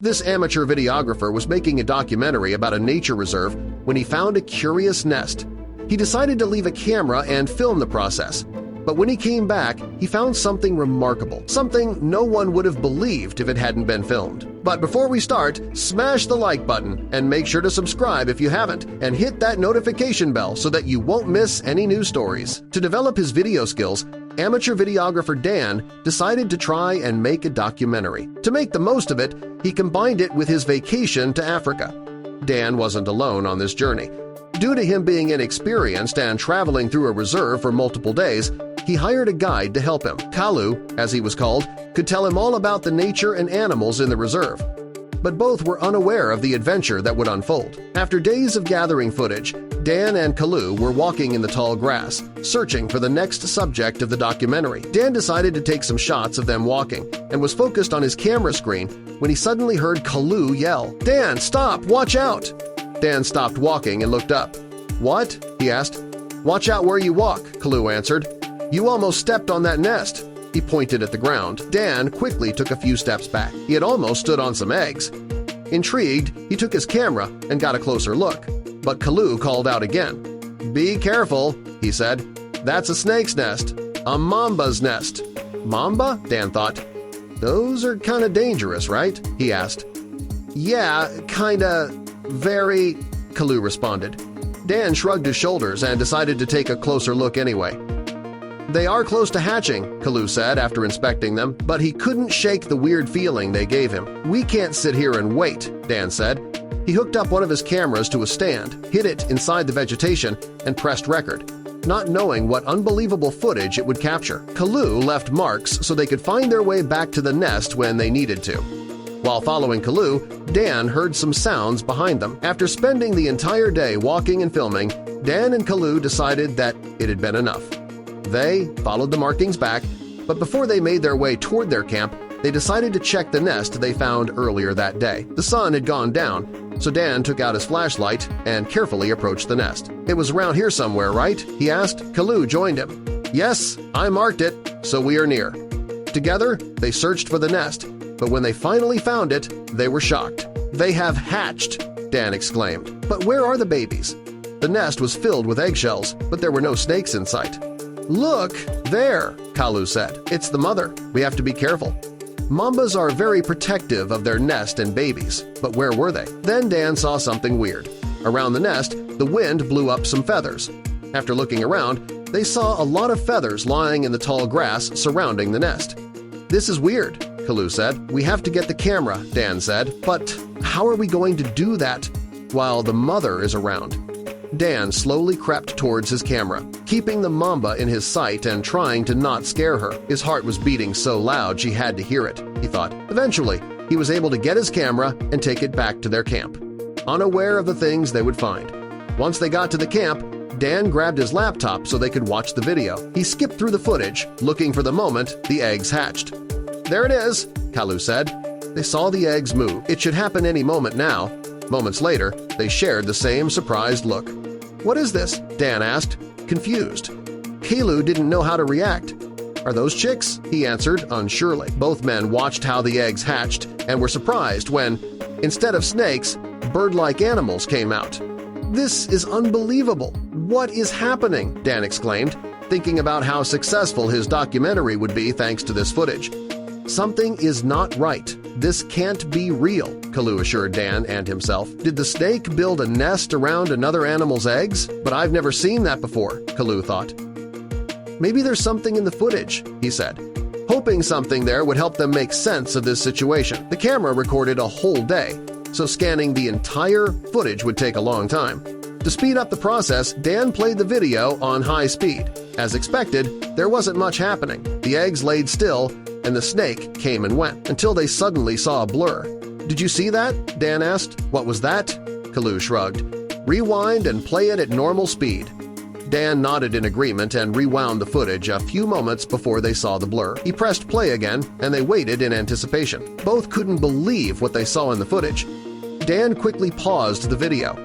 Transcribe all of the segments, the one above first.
This amateur videographer was making a documentary about a nature reserve when he found a curious nest. He decided to leave a camera and film the process. But when he came back, he found something remarkable, something no one would have believed if it hadn't been filmed. But before we start, smash the like button and make sure to subscribe if you haven't, and hit that notification bell so that you won't miss any new stories. To develop his video skills, amateur videographer Dan decided to try and make a documentary. To make the most of it, he combined it with his vacation to Africa. Dan wasn't alone on this journey. Due to him being inexperienced and traveling through a reserve for multiple days, he hired a guide to help him. Kalu, as he was called, could tell him all about the nature and animals in the reserve. But both were unaware of the adventure that would unfold. After days of gathering footage, Dan and Kalu were walking in the tall grass, searching for the next subject of the documentary. Dan decided to take some shots of them walking and was focused on his camera screen when he suddenly heard Kalu yell, "Dan, stop! Watch out!" Dan stopped walking and looked up. "What?" he asked. "Watch out where you walk," Kalu answered. "You almost stepped on that nest." He pointed at the ground. Dan quickly took a few steps back. He had almost stood on some eggs. Intrigued, he took his camera and got a closer look. But Kalu called out again. "Be careful," he said. "That's a snake's nest. A mamba's nest." "Mamba?" Dan thought. "Those are kinda dangerous, right?" he asked. "Yeah, kinda, very," Kalu responded. Dan shrugged his shoulders and decided to take a closer look anyway. "They are close to hatching," Kalu said after inspecting them, but he couldn't shake the weird feeling they gave him. "We can't sit here and wait," Dan said. He hooked up one of his cameras to a stand, hid it inside the vegetation, and pressed record, not knowing what unbelievable footage it would capture. Kalu left marks so they could find their way back to the nest when they needed to. While following Kalu, Dan heard some sounds behind them. After spending the entire day walking and filming, Dan and Kalu decided that it had been enough. They followed the markings back, but before they made their way toward their camp, they decided to check the nest they found earlier that day. The sun had gone down, so Dan took out his flashlight and carefully approached the nest. "It was around here somewhere, right?" he asked. Kalu joined him. "Yes, I marked it, so we are near." Together, they searched for the nest, but when they finally found it, they were shocked. "They have hatched!" Dan exclaimed. "But where are the babies?" The nest was filled with eggshells, but there were no snakes in sight. "Look, there," Kalu said. "It's the mother. We have to be careful." Mambas are very protective of their nest and babies, but where were they? Then Dan saw something weird. Around the nest, the wind blew up some feathers. After looking around, they saw a lot of feathers lying in the tall grass surrounding the nest. "This is weird," Kalu said. "We have to get the camera," Dan said. "But how are we going to do that while the mother is around?" Dan slowly crept towards his camera, keeping the mamba in his sight and trying to not scare her. His heart was beating so loud she had to hear it, he thought. Eventually, he was able to get his camera and take it back to their camp, unaware of the things they would find. Once they got to the camp, Dan grabbed his laptop so they could watch the video. He skipped through the footage, looking for the moment the eggs hatched. "There it is," Kalu said. They saw the eggs move. It should happen any moment now. Moments later, they shared the same surprised look. "What is this?" Dan asked, confused. Kalu didn't know how to react. "Are those chicks?" he answered unsurely. Both men watched how the eggs hatched and were surprised when, instead of snakes, bird-like animals came out. "This is unbelievable! What is happening?" Dan exclaimed, thinking about how successful his documentary would be thanks to this footage. "Something is not right. This can't be real," Kalu assured Dan and himself. "Did the snake build a nest around another animal's eggs? But I've never seen that before," Kalu thought. "Maybe there's something in the footage," he said, hoping something there would help them make sense of this situation. The camera recorded a whole day, so scanning the entire footage would take a long time. To speed up the process, Dan played the video on high speed. As expected, there wasn't much happening. The eggs laid still, and the snake came and went, until they suddenly saw a blur. "Did you see that?" Dan asked. "What was that?" Kalu shrugged. "Rewind and play it at normal speed." Dan nodded in agreement and rewound the footage a few moments before they saw the blur. He pressed play again, and they waited in anticipation. Both couldn't believe what they saw in the footage. Dan quickly paused the video.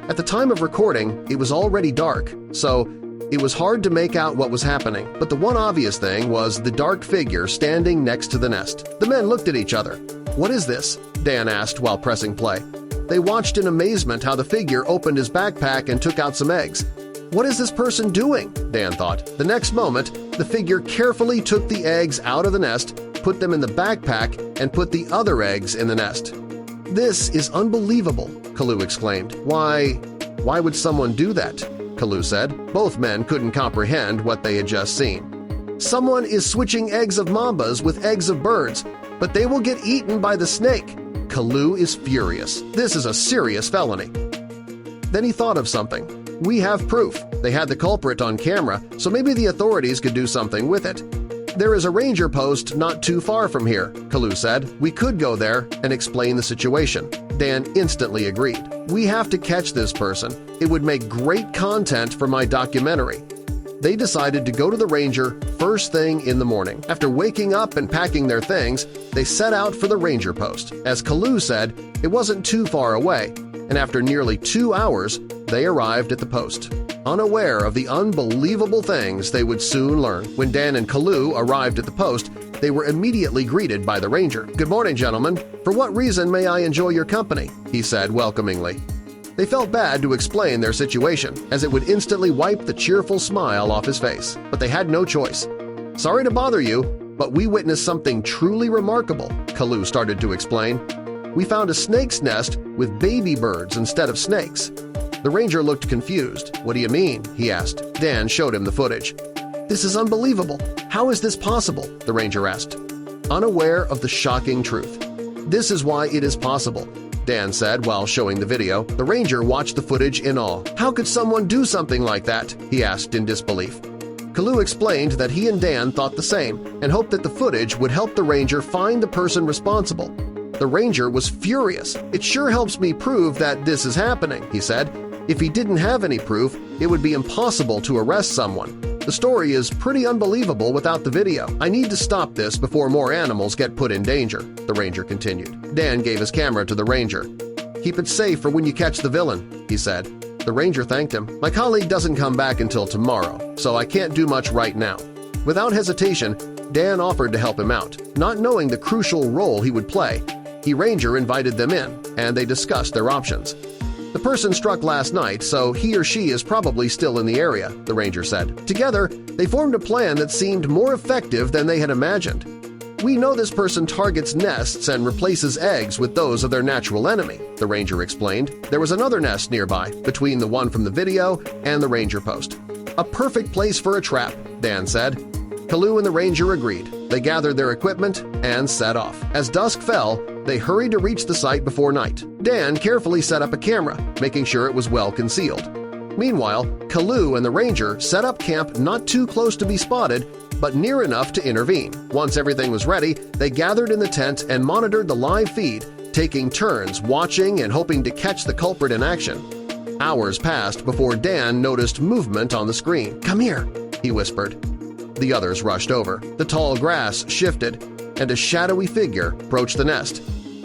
At the time of recording, it was already dark, so it was hard to make out what was happening, but the one obvious thing was the dark figure standing next to the nest. The men looked at each other. "What is this?" Dan asked while pressing play. They watched in amazement how the figure opened his backpack and took out some eggs. "What is this person doing?" Dan thought. The next moment, the figure carefully took the eggs out of the nest, put them in the backpack, and put the other eggs in the nest. "This is unbelievable," Kalu exclaimed. Why would someone do that?" Kalu said. Both men couldn't comprehend what they had just seen. "Someone is switching eggs of mambas with eggs of birds, but they will get eaten by the snake." Kalu is furious. This is a serious felony. Then he thought of something. "We have proof. They had the culprit on camera, so maybe the authorities could do something with it." "There is a ranger post not too far from here," Kalu said. "We could go there and explain the situation." Dan instantly agreed. "We have to catch this person. It would make great content for my documentary." They decided to go to the ranger first thing in the morning. After waking up and packing their things, they set out for the ranger post. As Kalu said, it wasn't too far away, and after nearly 2 hours, they arrived at the post, unaware of the unbelievable things they would soon learn. When Dan and Kalu arrived at the post, they were immediately greeted by the ranger. "Good morning, gentlemen. For what reason may I enjoy your company?" he said welcomingly. They felt bad to explain their situation, as it would instantly wipe the cheerful smile off his face, but they had no choice. "Sorry to bother you, but we witnessed something truly remarkable," Kalu started to explain. "We found a snake's nest with baby birds instead of snakes." The ranger looked confused. "What do you mean?" he asked. Dan showed him the footage. "This is unbelievable. How is this possible?" the ranger asked, unaware of the shocking truth. "This is why it is possible," Dan said while showing the video. The ranger watched the footage in awe. "How could someone do something like that?" he asked in disbelief. Kalu explained that he and Dan thought the same and hoped that the footage would help the ranger find the person responsible. The ranger was furious. "It sure helps me prove that this is happening," he said. "If he didn't have any proof, it would be impossible to arrest someone. The story is pretty unbelievable without the video. I need to stop this before more animals get put in danger," the ranger continued. Dan gave his camera to the ranger. "Keep it safe for when you catch the villain," he said. The ranger thanked him. "My colleague doesn't come back until tomorrow, so I can't do much right now." Without hesitation, Dan offered to help him out. Not knowing the crucial role he would play, the ranger invited them in, and they discussed their options. "The person struck last night, so he or she is probably still in the area," the ranger said. Together, they formed a plan that seemed more effective than they had imagined. "We know this person targets nests and replaces eggs with those of their natural enemy," the ranger explained. There was another nest nearby, between the one from the video and the ranger post. "A perfect place for a trap," Dan said. Kalu and the ranger agreed. They gathered their equipment and set off. As dusk fell, they hurried to reach the site before night. Dan carefully set up a camera, making sure it was well concealed. Meanwhile, Kalu and the ranger set up camp not too close to be spotted, but near enough to intervene. Once everything was ready, they gathered in the tent and monitored the live feed, taking turns watching and hoping to catch the culprit in action. Hours passed before Dan noticed movement on the screen. "Come here," he whispered. The others rushed over. The tall grass shifted, and a shadowy figure approached the nest.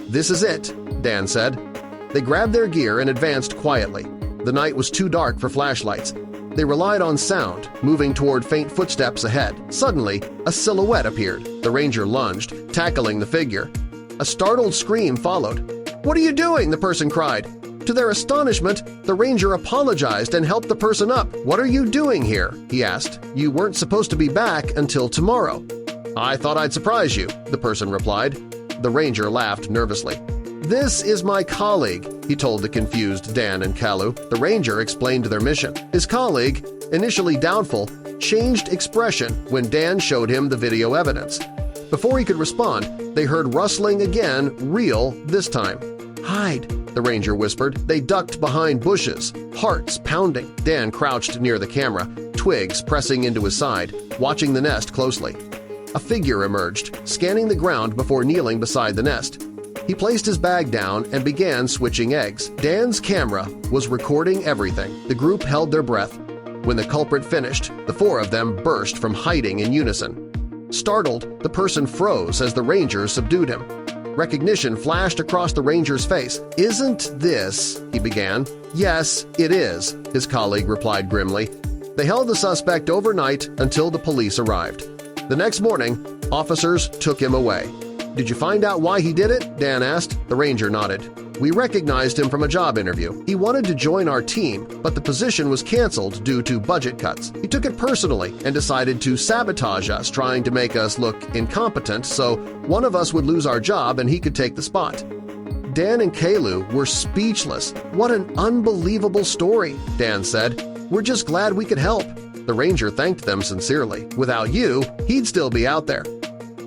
"This is it," Dan said. They grabbed their gear and advanced quietly. The night was too dark for flashlights. They relied on sound, moving toward faint footsteps ahead. Suddenly, a silhouette appeared. The ranger lunged, tackling the figure. A startled scream followed. "What are you doing?" the person cried. To their astonishment, the ranger apologized and helped the person up. "What are you doing here?" he asked. "You weren't supposed to be back until tomorrow." "I thought I'd surprise you," the person replied. The ranger laughed nervously. "This is my colleague," he told the confused Dan and Kalu. The ranger explained their mission. His colleague, initially doubtful, changed expression when Dan showed him the video evidence. Before he could respond, they heard rustling again, real this time. "Hide," the ranger whispered. They ducked behind bushes, hearts pounding. Dan crouched near the camera, twigs pressing into his side, watching the nest closely. A figure emerged, scanning the ground before kneeling beside the nest. He placed his bag down and began switching eggs. Dan's camera was recording everything. The group held their breath. When the culprit finished, the four of them burst from hiding in unison. Startled, the person froze as the ranger subdued him. Recognition flashed across the ranger's face. "Isn't this—" he began. "Yes, it is," his colleague replied grimly. They held the suspect overnight until the police arrived. The next morning, officers took him away. "Did you find out why he did it?" Dan asked. The ranger nodded. "We recognized him from a job interview. He wanted to join our team, but the position was canceled due to budget cuts. He took it personally and decided to sabotage us, trying to make us look incompetent so one of us would lose our job and he could take the spot." Dan and Kalu were speechless. "What an unbelievable story," Dan said. "We're just glad we could help." The ranger thanked them sincerely. "Without you, he'd still be out there."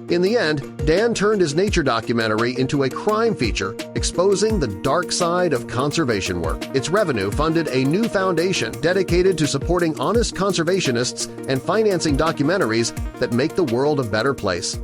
In the end, Dan turned his nature documentary into a crime feature, exposing the dark side of conservation work. Its revenue funded a new foundation dedicated to supporting honest conservationists and financing documentaries that make the world a better place.